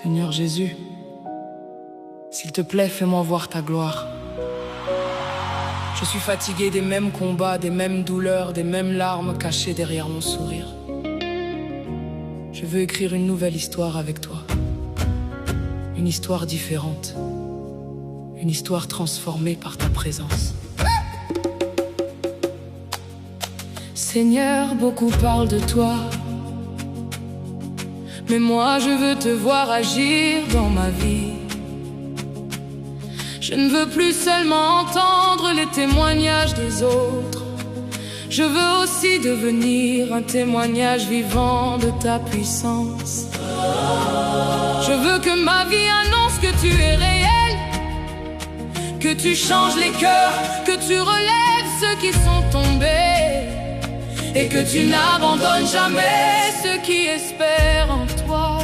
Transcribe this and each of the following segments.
Seigneur Jésus, s'il te plaît, fais-moi voir ta gloire. Je suis fatigué des mêmes combats, des mêmes douleurs, des mêmes larmes cachées derrière mon sourire. Je veux écrire une nouvelle histoire avec toi. Une histoire différente. Une histoire transformée par ta présence. Seigneur, beaucoup parlent de toi, mais moi je veux te voir agir dans ma vie. Je ne veux plus seulement entendre les témoignages des autres. Je veux aussi devenir un témoignage vivant de ta puissance. Je veux que ma vie annonce que tu es réel, que tu changes les cœurs, que tu relèves ceux qui sont tombés, et que tu n'abandonnes jamais ceux qui espèrent en toi.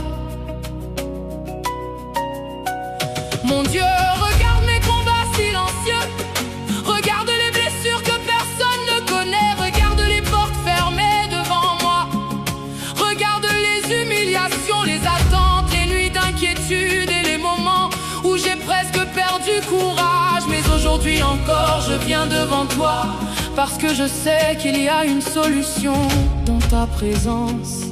Mon Dieu, regarde mes combats silencieux, regarde les blessures que personne ne connaît, regarde les portes fermées devant moi, regarde les humiliations, les attentes, les nuits d'inquiétude et les moments où j'ai presque perdu courage. Mais aujourd'hui encore je viens devant toi, parce que je sais qu'il y a une solution dans ta présence.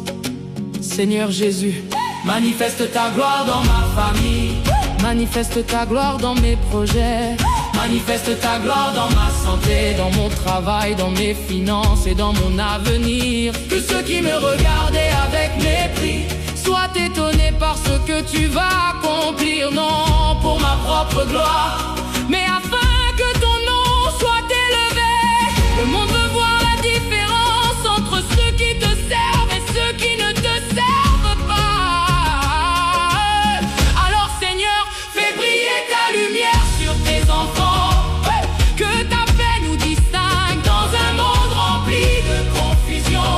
Seigneur Jésus, manifeste ta gloire dans ma famille, manifeste ta gloire dans mes projets, manifeste ta gloire dans ma santé, dans mon travail, dans mes finances et dans mon avenir. Que ceux qui me regardaient avec mépris soient étonnés par ce que tu vas accomplir, non pour ma propre gloire, mais afin que ton nom soit élevé. Le monde veut voir la différence entre ceux qui te servent et ceux qui ne te servent pas. Alors Seigneur, fais briller ta lumière sur tes enfants, que ta paix nous distingue dans un monde rempli de confusion,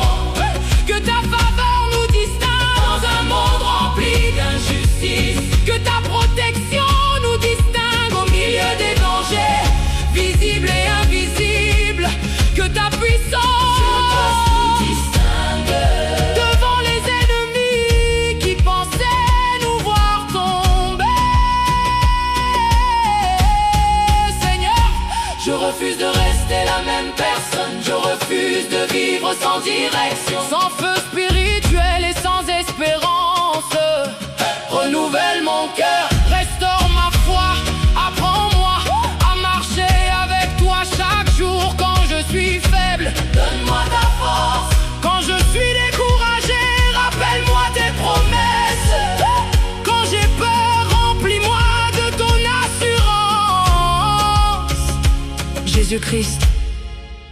que ta faveur nous distingue dans un monde rempli d'injustice, que ta protection nous distingue au milieu des dangers visibles et invisibles, que ta puissance nous distingue devant les ennemis qui pensaient nous voir tomber. Seigneur, je refuse de rester la même personne, je refuse de vivre sans direction, sans feu spirituel et sans espérance. Renouvelle mon cœur, restaure ma foi, apprends-moi à marcher avec toi chaque jour. Quand je suis faible, donne-moi ta force. Quand je suis découragé, rappelle-moi tes promesses. Quand j'ai peur, remplis-moi de ton assurance. Jésus-Christ,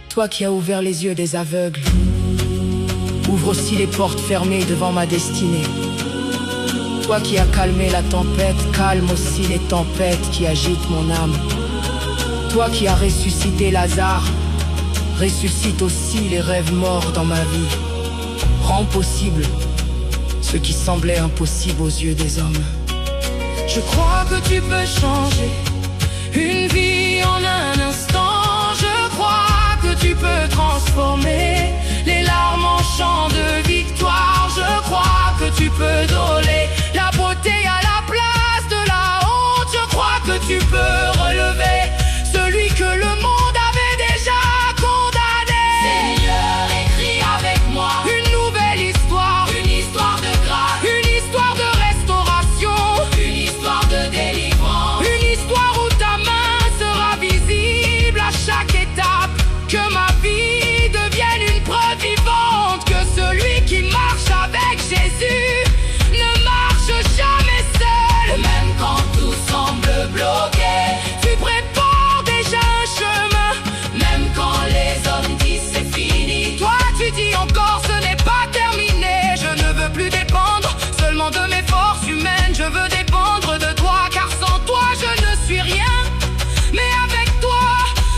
toi qui as ouvert les yeux des aveugles, ouvre aussi les portes fermées devant ma destinée. Toi qui as calmé la tempête, calme aussi les tempêtes qui agitent mon âme. Toi qui as ressuscité Lazare, ressuscite aussi les rêves morts dans ma vie. Rends possible ce qui semblait impossible aux yeux des hommes. Je crois que tu peux changer une vie en un instant. Je crois que tu peux transformer les larmes en chants de victoire. Je crois que tu peux donner la beauté à la place de la honte. Je crois que tu peux relever celui que le monde avait déjà condamné. Seigneur, écris avec moi une nouvelle histoire, une histoire de grâce, une histoire de restauration, une histoire de délivrance, une histoire où ta main sera visible à chaque étape. Que ma vie devienne une preuve vivante que celui qui marche avec Jésus ne marche jamais seul. Même quand tout semble bloqué, tu prépares déjà un chemin. Même quand les hommes disent c'est fini, toi tu dis encore ce n'est pas terminé. Je ne veux plus dépendre seulement de mes forces humaines, je veux dépendre de toi, car sans toi je ne suis rien. Mais avec toi,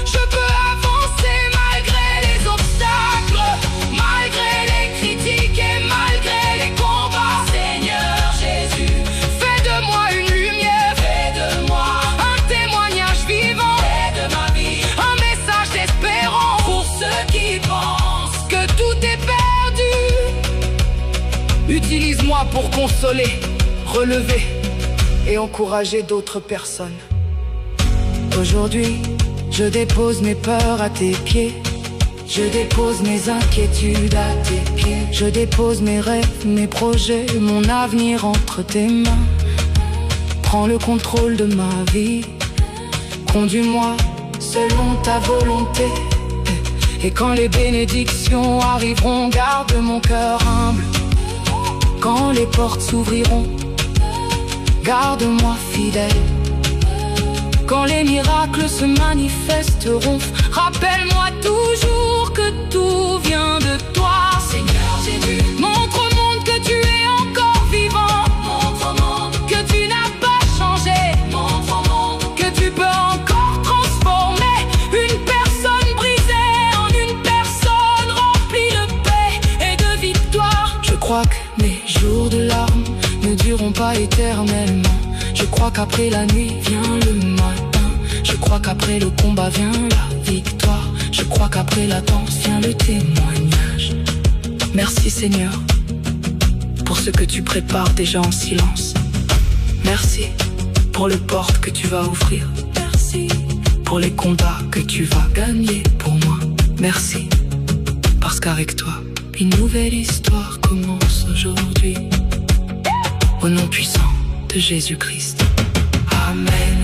je peux avancer malgré les obstacles, malgré les critiques et malgré les combats. Seigneur Jésus, fais de moi une lumière, fais de moi un témoignage vivant, fais de ma vie un message d'espérance pour ceux qui pensent que tout est perdu. Utilise-moi pour consoler, relever et encourager d'autres personnes. Aujourd'hui, je dépose mes peurs à tes pieds. Je dépose mes inquiétudes à tes pieds. Je dépose mes rêves, mes projets, mon avenir entre tes mains. Prends le contrôle de ma vie. Conduis-moi selon ta volonté. Et quand les bénédictions arriveront, garde mon cœur humble. Quand les portes s'ouvriront, garde-moi fidèle. Quand les miracles se manifesteront, rappelle-moi toujours que tout vient de toi. Seigneur Jésus, montre au monde que tu es encore vivant. Montre au monde que tu n'as pas changé. Montre au monde que tu peux encore transformer une personne brisée en une personne remplie de paix et de victoire. Je crois que mes jours de larmes ne dureront pas éternellement. Je crois qu'après la nuit vient le matin. Je crois qu'après le combat vient la victoire. Je crois qu'après la danse vient le témoignage. Merci Seigneur pour ce que tu prépares déjà en silence. Merci pour les portes que tu vas ouvrir. Merci pour les combats que tu vas gagner pour moi. Merci parce qu'avec toi, une nouvelle histoire commence aujourd'hui. Au nom puissant de Jésus-Christ. Amen.